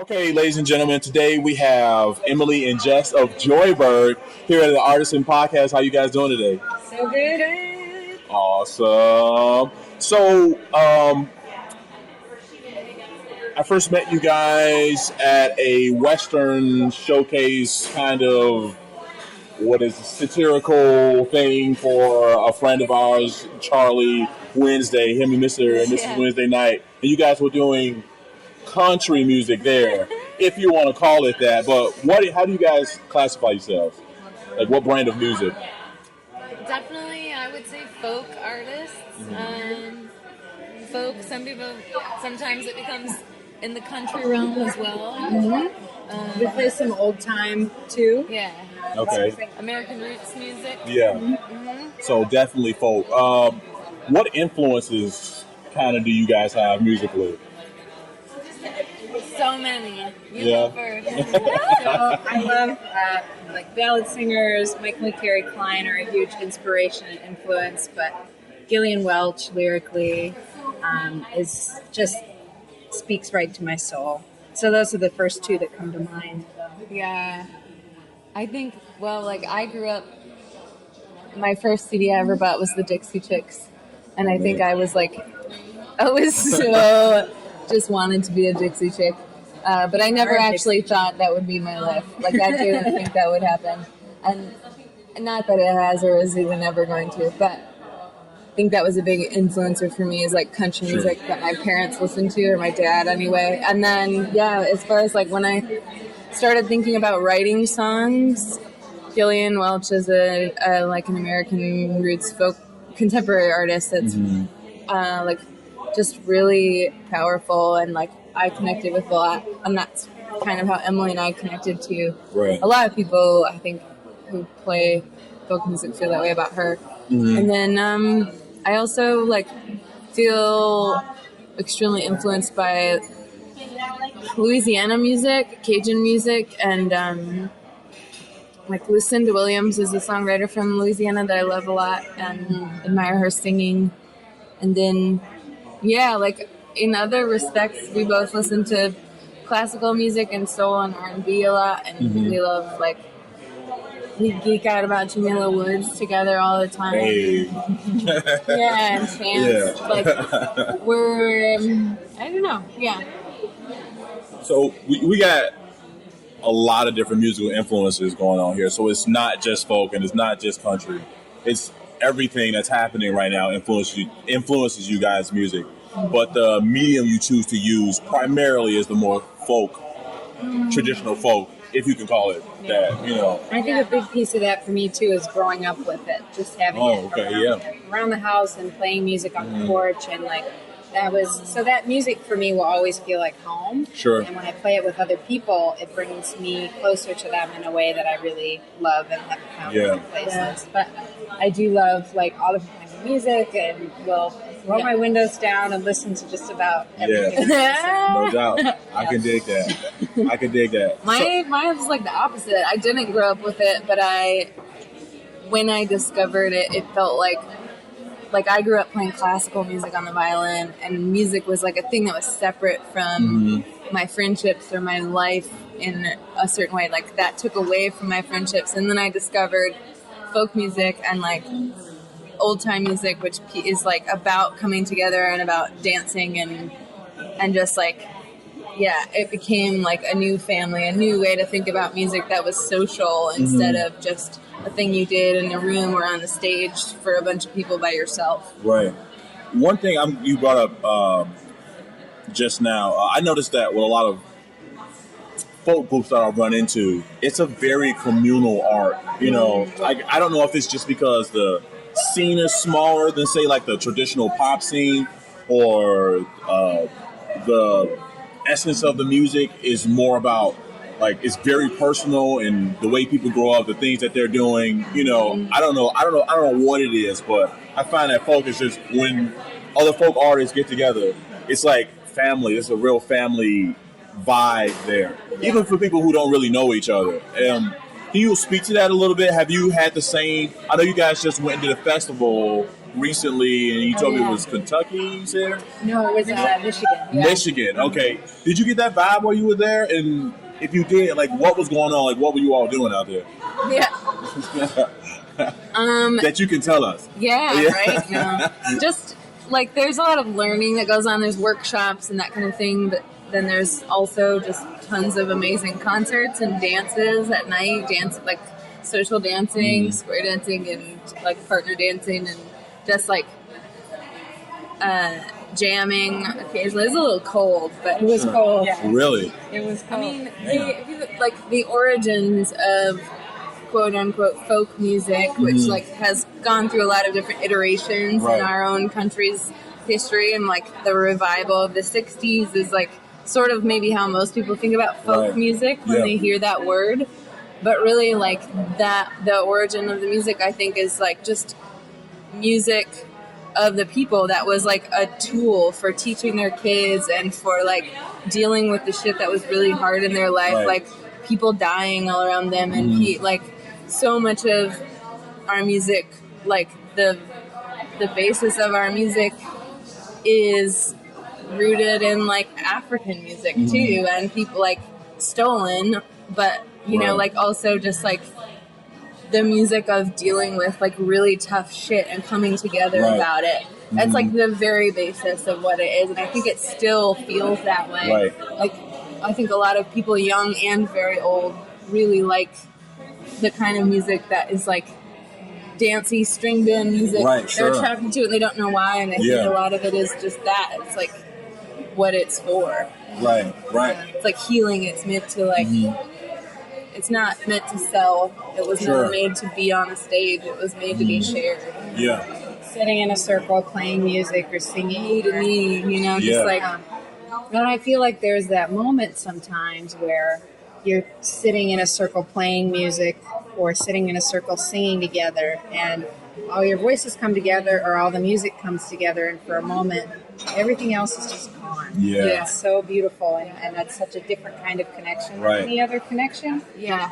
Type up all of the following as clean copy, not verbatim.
Okay, ladies and gentlemen, today we have Emily and Jess of Joybird here at the Rtisan podcast. How you guys doing today? So good. Awesome. So, I first met you guys at a Western showcase kind of satirical thing for a friend of ours, Charlie Wednesday, him and Mrs. Wednesday night. And you guys were doing country music there, if you want to call it that. But how do you guys classify yourselves? Like, what brand of music? Definitely, I would say folk artists. Folk, some people, sometimes it becomes in the country realm as well. We play some old time too. Yeah. Okay. American roots music. Yeah. So definitely folk. What influences kind of do you guys have musically? So many. You Yeah. go first. So I love like ballad singers. Michael and Carrie Klein are a huge inspiration and influence, but Gillian Welch lyrically is just speaks right to my soul. So those are the first two that come to mind. Yeah. I think, I grew up, my first CD I ever bought was the Dixie Chicks. And I think I was so just wanted to be a Dixie Chick. But I never actually thought that would be my life. Like, I didn't think that would happen. And not that it has or is even ever going to, but I think that was a big influencer for me, is like country music that my parents listened to, or my dad anyway. And then, as far as like when I started thinking about writing songs, Gillian Welch is an American roots folk contemporary artist that's just really powerful, and like I connected with a lot, and that's kind of how Emily and I connected to. Right. A lot of people, I think, who play folk music feel that way about her. And then I also feel extremely influenced by Louisiana music, Cajun music, and Lucinda Williams is a songwriter from Louisiana that I love a lot and admire her singing. And then, in other respects, we both listen to classical music and soul and R&B a lot, and we love we geek out about Jamila Woods together all the time. Hey. And Chance. Yeah. We're, I don't know, So we got a lot of different musical influences going on here. So it's not just folk and it's not just country. It's everything that's happening right now influences you guys' music. But the medium you choose to use primarily is the more folk, traditional folk, if you can call it that, I think a big piece of that for me too is growing up with it, just having around the house and playing music on the porch, and that music for me will always feel like home. Sure. And when I play it with other people, it brings me closer to them in a way that I really love and have found in places. Yeah. But I do love all the kinds of music, and will roll my windows down and listen to just about everything. No doubt. I can dig that. Mine was the opposite. I didn't grow up with it, but when I discovered it, it felt like I grew up playing classical music on the violin, and music was a thing that was separate from my friendships or my life in a certain way. That took away from my friendships. And then I discovered folk music and old time music, which is about coming together and about dancing and just it became a new family, a new way to think about music that was social instead of just a thing you did in a room or on the stage for a bunch of people by yourself. Right. One thing you brought up just now, I noticed that with a lot of folk groups that I run into, it's a very communal art. I don't know if it's just because the scene is smaller than, say, the traditional pop scene, or the essence of the music is more about it's very personal, and the way people grow up, the things that they're doing. I don't know what it is, but I find that folk is just, when other folk artists get together, it's like family. It's a real family vibe there, even for people who don't really know each other. Can you speak to that a little bit? Have you had the same? I know you guys just went to the festival recently, and you told me yeah. it was Kentucky, you said? No, it was Michigan. Yeah. Michigan, okay. Did you get that vibe while you were there? And if you did, like, what was going on? Like, what were you all doing out there? Yeah. That you can tell us. Yeah, right? No. Just, like, there's a lot of learning that goes on. There's workshops and that kind of thing, but then there's also just tons of amazing concerts and dances at night, like social dancing, square dancing, and like partner dancing, and just like jamming occasionally. It was a little cold, but It was cold. Yeah. Really? It was cold. I mean, the origins of quote unquote folk music, which like has gone through a lot of different iterations Right. in our own country's history, and like the revival of the 60s is like sort of maybe how most people think about folk Right. music when Yeah. they hear that word. But really, like, that, the origin of the music, I think, is like just music of the people that was like a tool for teaching their kids and for like dealing with the shit that was really hard in their life, Right. like people dying all around them, and like so much of our music, like the basis of our music is rooted in like African music too, and people like stolen, but you know, Right. like also just like the music of dealing with like really tough shit and coming together Right. about it. That's like the very basis of what it is, and I think it still feels that way. Right. Like, I think a lot of people, young and very old, really like the kind of music that is like dancey string band music. Right, They're sure. attracted to it and they don't know why, and I think Yeah. a lot of it is just that. It's like what it's for. Right, right. It's like healing. It's meant to like. It's not meant to sell. It was Sure. never made to be on a stage. It was made to be shared. Yeah. Sitting in a circle, playing music or singing. Me to me, you know, Yeah. just like And I feel like there's that moment sometimes where you're sitting in a circle playing music or sitting in a circle singing together, and all your voices come together or all the music comes together, and for a moment everything else is just gone. Yeah. It's so beautiful, and that's such a different kind of connection Right. than any other connection. yeah.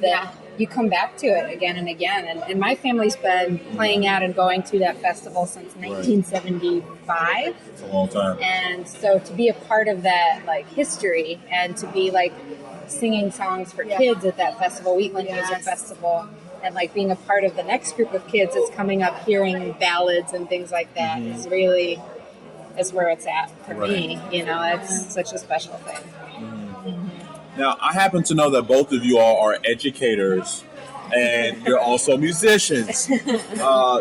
That you come back to it again and again. And my family's been playing out and going to that festival since 1975. It's a long time. And so to be a part of that like history and to be like singing songs for Yeah. kids at that festival, Wheatland Music Yes. Festival, and like being a part of the next group of kids that's coming up hearing ballads and things like that is really is where it's at for me. You know, it's such a special thing. Now, I happen to know that both of you all are educators and you're also musicians.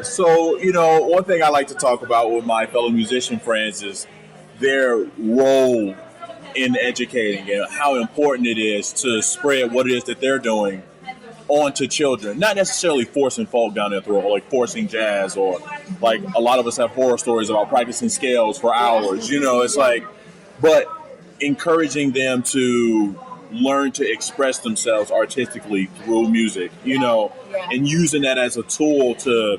So, you know, one thing I like to talk about with my fellow musician friends is their role in educating and how important it is to spread what it is that they're doing onto children. Not necessarily forcing folk down their throat, or like forcing jazz, or like a lot of us have horror stories about practicing scales for hours. You know, it's like, but encouraging them to learn to express themselves artistically through music, you know, and using that as a tool to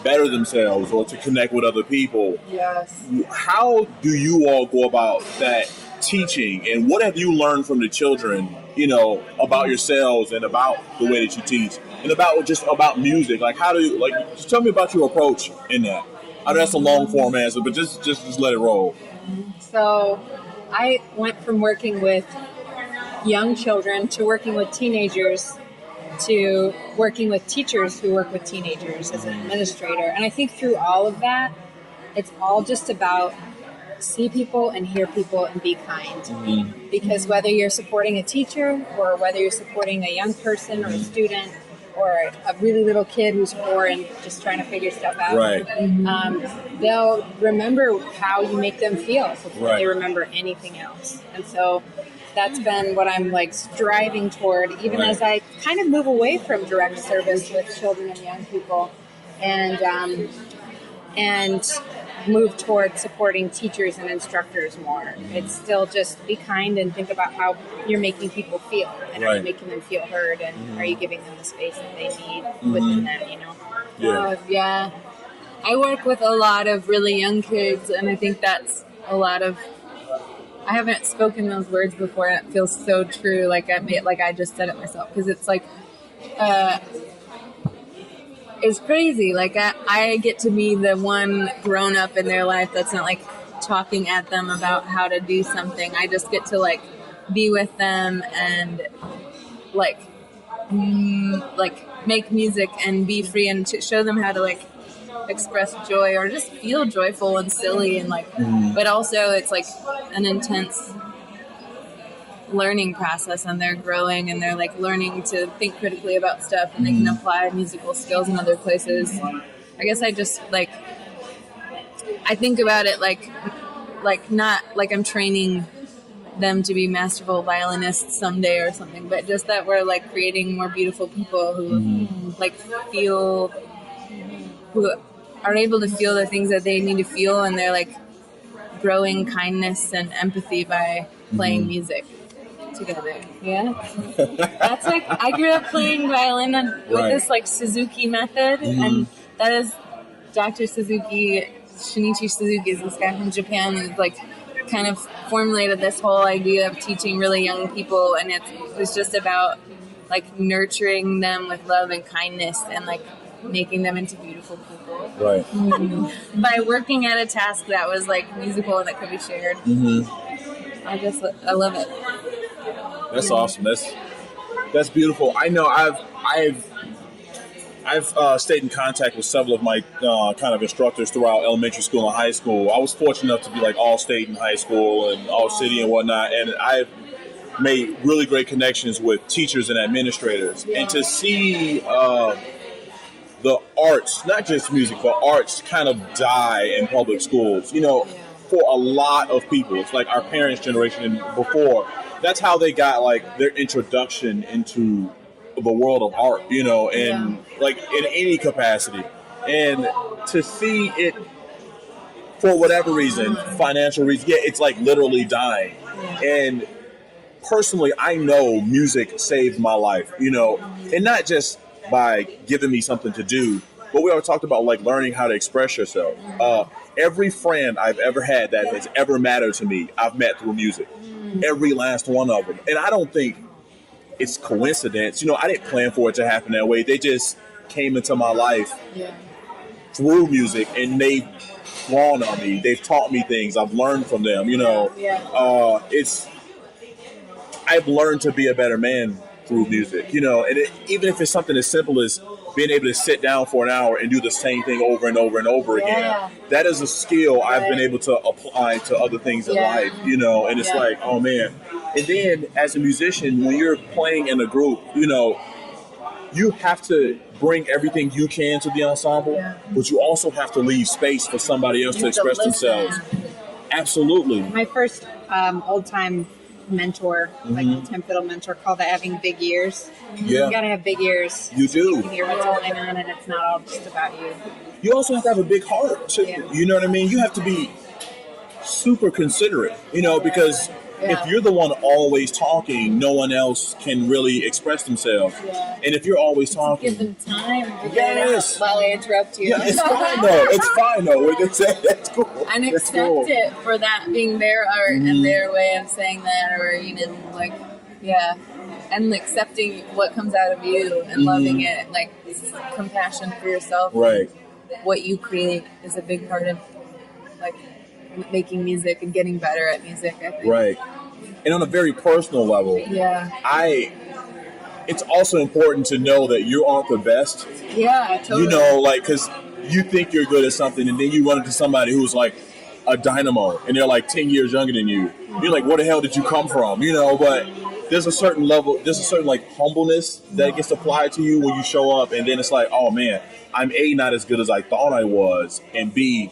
better themselves or to connect with other people. Yes. How do you all go about that teaching, and what have you learned from the children, you know, about yourselves and about the way that you teach and about music? Like, how do you, like, just tell me about your approach in that. I know that's a long form answer, but just let it roll. So I went from working with young children to working with teenagers to working with teachers who work with teenagers as an administrator. And I think through all of that, it's all just about see people and hear people and be kind. Because whether you're supporting a teacher or whether you're supporting a young person or a student or a really little kid who's 4 and just trying to figure stuff out, Right. They'll remember how you make them feel before Right. they remember anything else. And so that's been what I'm like striving toward, even Right. as I kind of move away from direct service with children and young people, and move toward supporting teachers and instructors more. It's still just be kind and think about how you're making people feel, and are Right. you making them feel heard, and are you giving them the space that they need within that, you know? Yeah. Yeah. I work with a lot of really young kids, and I think that's a lot of. I haven't spoken those words before, and it feels so true. Like I just said it myself, because it's like, is crazy. Like I get to be the one grown up in their life that's not like talking at them about how to do something. I just get to like be with them and like make music and be free and to show them how to like express joy or just feel joyful and silly and like but also it's like an intense learning process, and they're growing and they're like learning to think critically about stuff, and they can apply musical skills in other places. I guess I just like I think about it like not like I'm training them to be masterful violinists someday or something, but just that we're like creating more beautiful people who like feel, who are able to feel the things that they need to feel, and they're like growing kindness and empathy by playing music together. Yeah. That's like, I grew up playing violin with this like Suzuki method, and that is Dr. Suzuki, Shinichi Suzuki is this guy from Japan who's like kind of formulated this whole idea of teaching really young people, and it was just about like nurturing them with love and kindness and like making them into beautiful people. Right. By working at a task that was like musical and that could be shared. I love it. That's awesome. That's beautiful. I know I've stayed in contact with several of my kind of instructors throughout elementary school and high school. I was fortunate enough to be like all state in high school and all city and whatnot, and I've made really great connections with teachers and administrators. And to see the arts, not just music, but arts kind of die in public schools, you know, for a lot of people. It's like our parents' generation and before. That's how they got like their introduction into the world of art, you know, and like in any capacity. And to see it for whatever reason, financial reason, it's like literally dying. And personally, I know music saved my life, you know, and not just by giving me something to do, but we always talked about like learning how to express yourself. Every friend I've ever had that has ever mattered to me, I've met through music. Every last one of them. And I don't think it's coincidence. You know, I didn't plan for it to happen that way. They just came into my life through music, and they've grown on me. They've taught me things. I've learned from them, you know. I've learned to be a better man through music, you know, and even if it's something as simple as being able to sit down for an hour and do the same thing over and over and over again, that is a skill I've been able to apply to other things in life, you know, and it's like, oh man. And then as a musician, when you're playing in a group, you know, you have to bring everything you can to the ensemble, but you also have to leave space for somebody else to express themselves. Absolutely. My first old-time mentor, like old-time fiddle mentor, called it having big ears. You gotta have big ears. You do. You can hear what's going on, and it's not all just about you. You also have to have a big heart, too. You know what I mean? You have to be super considerate, you know, because if you're the one always talking, no one else can really express themselves. And if you're always talking, give them time to get it out while I interrupt you. Yeah, it's fine though. It's fine though. That's cool. And accept it for that being their art and their way of saying that, or you know, like and accepting what comes out of you and loving it, like compassion for yourself. Right. What you create is a big part of like making music and getting better at music, I think. Right. And on a very personal level, it's also important to know that you aren't the best. Yeah, totally. You know, like, because you think you're good at something, and then you run into somebody who's like a dynamo, and they're like 10 years younger than you. You're like, where the hell did you come from? You know, but there's a certain level, there's a certain like humbleness that gets applied to you when you show up, and then it's like, oh man, I'm A, not as good as I thought I was, and B,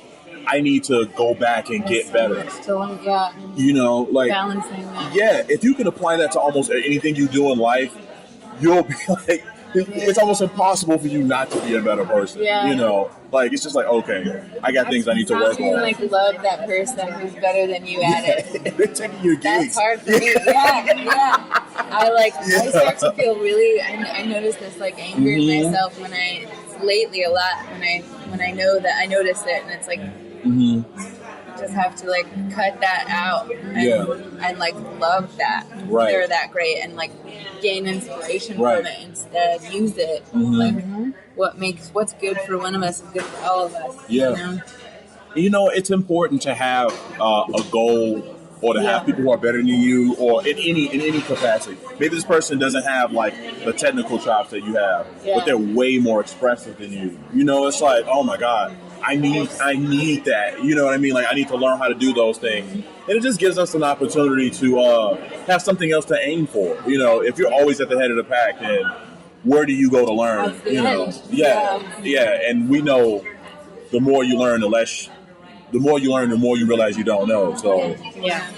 I need to go back and get better. You know, like balancing that. Yeah, if you can apply that to almost anything you do in life, you'll be like, it's almost impossible for you not to be a better person. You know, like it's just like, okay, I got things I need to work on. Like love that person who's better than you at it. They're taking your gigs. That's hard for me. I start to feel really. I notice this like anger in myself lately a lot when I know that I notice it, and it's like. just have to like cut that out and like love that they're that great and like gain inspiration from it instead. Use it. Like what's good for one of us is good for all of us. Yeah. You know? You know, it's important to have a goal or to have people who are better than you or in any capacity. Maybe this person doesn't have like the technical chops that you have, but they're way more expressive than you. You know, it's like, oh my God, I need that. You know what I mean? Like I need to learn how to do those things. And it just gives us an opportunity to have something else to aim for. You know, if you're always at the head of the pack, then where do you go to learn? That's the You know? end. Yeah. And we know the more you learn, the more you realize you don't know. So yeah.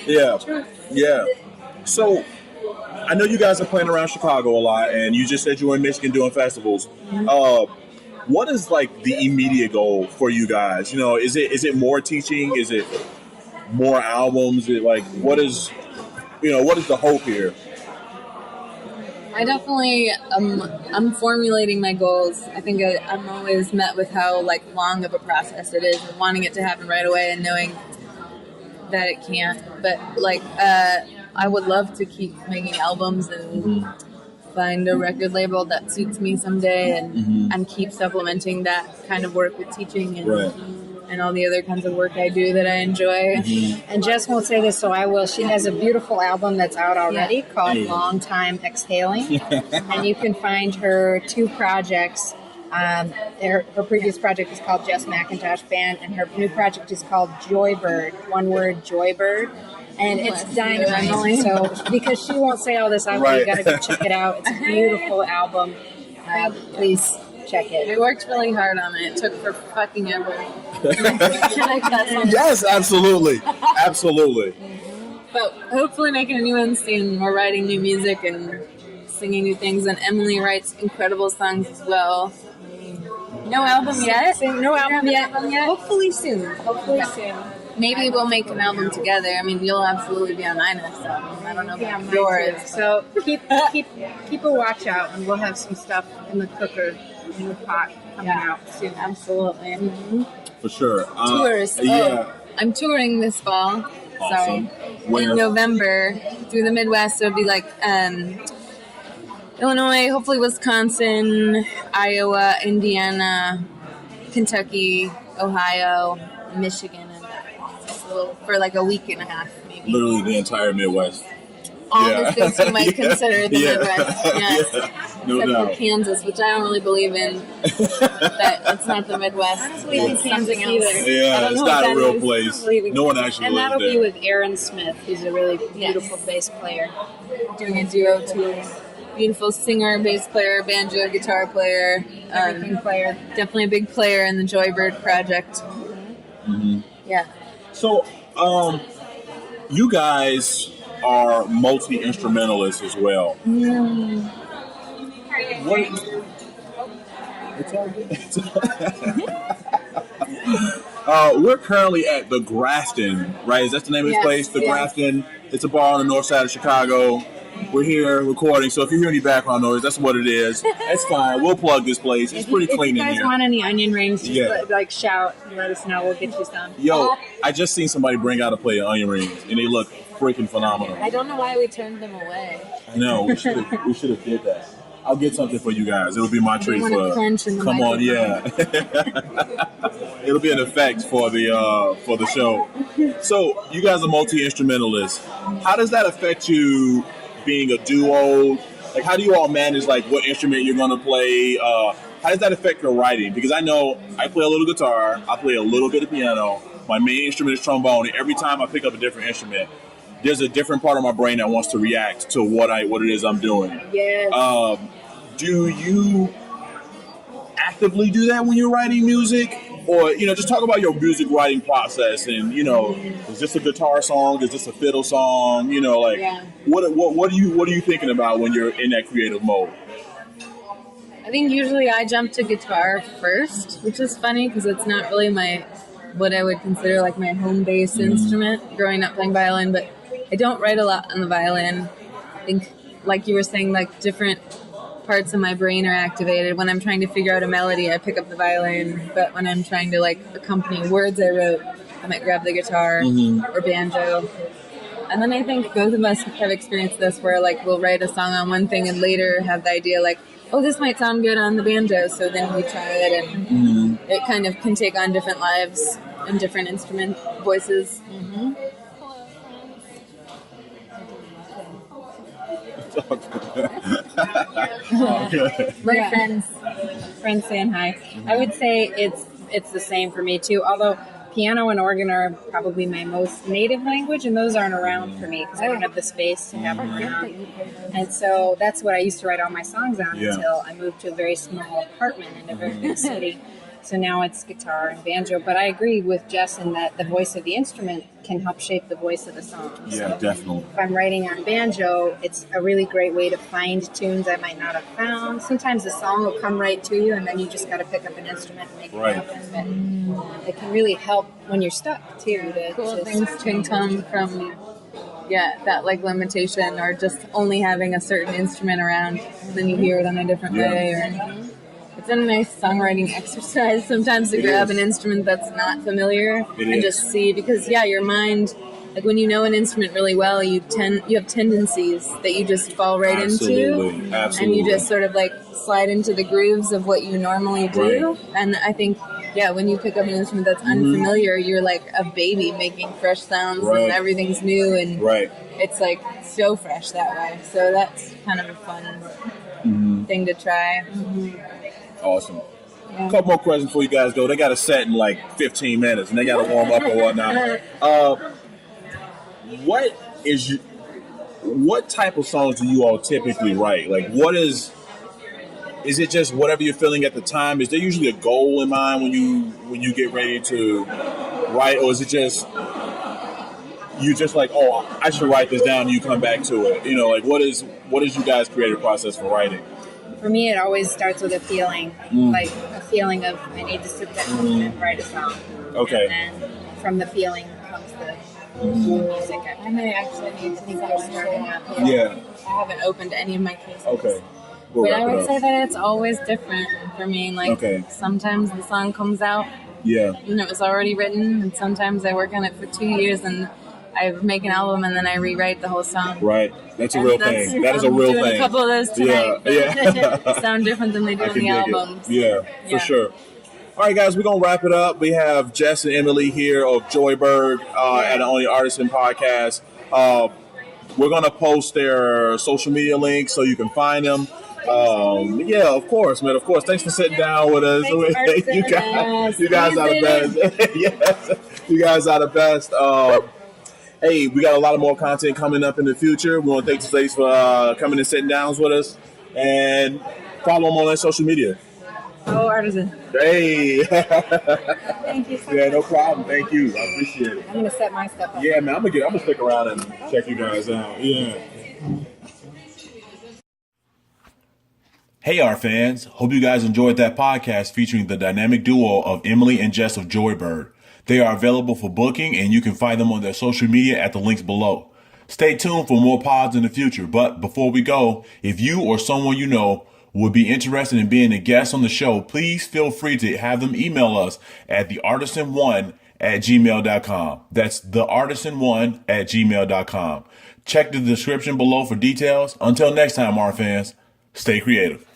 So I know you guys are playing around Chicago a lot, and you just said you were in Michigan doing festivals. What is like the immediate goal for you guys? You know, is it more teaching? Is it more albums? Is it like what is the hope here? I definitely, I'm formulating my goals. I think I'm always met with how like long of a process it is and wanting it to happen right away and knowing that it can't. But like, I would love to keep making albums and find a record label that suits me someday and keep supplementing that kind of work with teaching and all the other kinds of work I do that I enjoy. And Jess won't say this, so I will. She has a beautiful album that's out already called Long Time Exhaling. And you can find her 2 projects. Her previous project is called Jess McIntosh Band, and her new project is called Joybird. One word, Joybird. And it's dynamite. So because she won't say all this, you got to go check it out. It's a beautiful album. Please check it. We worked really hard on it. It took for fucking ever. Yes, absolutely. But hopefully making a new one soon. We're writing new music and singing new things. And Emily writes incredible songs as well. No album yet? No album yet. Hopefully soon. Maybe we'll make an album together. I mean, you'll absolutely be on my next album. I don't know about yours. So keep a watch out, and we'll have some stuff in the cooker, in the pot coming out soon. Absolutely. For sure. Tours. I'm touring this fall. Awesome. So in November through the Midwest. It would be like Illinois, hopefully Wisconsin, Iowa, Indiana, Kentucky, Ohio, Michigan, and for like a week and a half, maybe. Literally the entire Midwest. All the states you might consider the Midwest. Yes. No Except doubt. for Kansas, which I don't really believe in. That it's not the Midwest. I don't believe in It's Kansas something else. either. Yeah, it's not a real place. No one actually And lives that'll there. be with Aaron Smith, who's a really beautiful bass player. Doing a duo tour. Beautiful singer, bass player, banjo, guitar player. Everything player. Definitely a big player in the Joybird project. Yeah. So, you guys are multi-instrumentalists as well. What? It's all good. We're currently at the Grafton, right? Is that the name of this place? The Grafton. It's a bar on the north side of Chicago. We're here recording, so if you hear any background noise, that's what it is. That's fine. We'll plug this place. It's pretty clean in If you guys here. want any onion rings, just shout and let us know. We'll get you some. Yo, I just seen somebody bring out a plate of onion rings, and they look freaking phenomenal. I don't know why we turned them away. I know, we should have did that. I'll get something for you guys. It'll be my treat want to for. crunch in the Come on, microphone. yeah. It'll be an effect for the show. So you guys are multi-instrumentalists. How does that affect you being a duo? Like, how do you all manage like what instrument you're gonna play? How does that affect your writing? Because I know I play a little guitar, I play a little bit of piano. My main instrument is trombone. And every time I pick up a different instrument, there's a different part of my brain that wants to react to what it is I'm doing. Yes. Do you actively do that when you're writing music? Or, just talk about your music writing process and, is this a guitar song? Is this a fiddle song? What are you thinking about when you're in that creative mode? I think usually I jump to guitar first, which is funny because it's not really what I would consider like my home base instrument growing up playing violin, but I don't write a lot on the violin. I think, like you were saying, like different parts of my brain are activated. When I'm trying to figure out a melody, I pick up the violin, but when I'm trying to like accompany words I wrote, I might grab the guitar or banjo. And then I think both of us have experienced this where like we'll write a song on one thing and later have the idea like, oh, this might sound good on the banjo. So then we try it and it kind of can take on different lives and different instrument voices. My friends saying hi. I would say it's the same for me too. Although piano and organ are probably my most native language, and those aren't around for me because I don't have the space to have them around. And so that's what I used to write all my songs on until I moved to a very small apartment in a very big city. So now it's guitar and banjo. But I agree with Jess in that the voice of the instrument can help shape the voice of the song. Yeah, so definitely. if I'm writing on banjo, it's a really great way to find tunes I might not have found. Sometimes the song will come right to you, and then you just got to pick up an instrument and make it happen. But it can really help when you're stuck, too. Cool things can come from, that like limitation or just only having a certain instrument around. Then you hear it in a different way. Or it's a nice songwriting exercise sometimes to grab an instrument that's not familiar and just see, because your mind, like when you know an instrument really well, you have tendencies that you just fall right into, and you just sort of like slide into the grooves of what you normally do. And I think when you pick up an instrument that's unfamiliar, you're like a baby making fresh sounds and everything's new and it's like so fresh that way. So that's kind of a fun thing to try. Awesome. A couple more questions before you guys go. They got a set in like 15 minutes, and they got to warm up and whatnot. What type of songs do you all typically write? Like, is it just whatever you're feeling at the time? Is there usually a goal in mind when you get ready to write, or is it just you just like, oh, I should write this down, and you come back to it? You know, like what is you guys' creative process for writing? For me, it always starts with a feeling, like a feeling of I need to sit down and write a song. Okay. And then from the feeling comes the music. I may actually need to start starting up. I haven't opened any of my cases. Okay. But I would say that it's always different for me. Like sometimes the song comes out and it was already written, and sometimes I work on it for 2 years and I make an album and then I rewrite the whole song. Right. That's a real thing. That is a real thing. A couple of those tonight. Sound different than they do on the albums. For sure. All right, guys, we're going to wrap it up. We have Jess and Emily here of Joybird and on the Rtisan podcast. We're going to post their social media links so you can find them. Of course, man. Of course. Thanks for sitting down with us. You guys are the best. Yes, you guys are the best. Hey, we got a lot of more content coming up in the future. We want to thank the States for coming and sitting down with us, and follow them on their social media. Oh, Rtisan. Hey. Thank you so much. No problem. Thank you. I appreciate it. I'm going to set my stuff up. Yeah, man. I'm gonna stick around and check you guys out. Yeah. Hey, our fans. Hope you guys enjoyed that podcast featuring the dynamic duo of Emily and Jess of Joybird. They are available for booking, and you can find them on their social media at the links below. Stay tuned for more pods in the future. But before we go, if you or someone you know would be interested in being a guest on the show, please feel free to have them email us at theartisan1@gmail.com. That's theartisan1@gmail.com. Check the description below for details. Until next time, our fans, stay creative.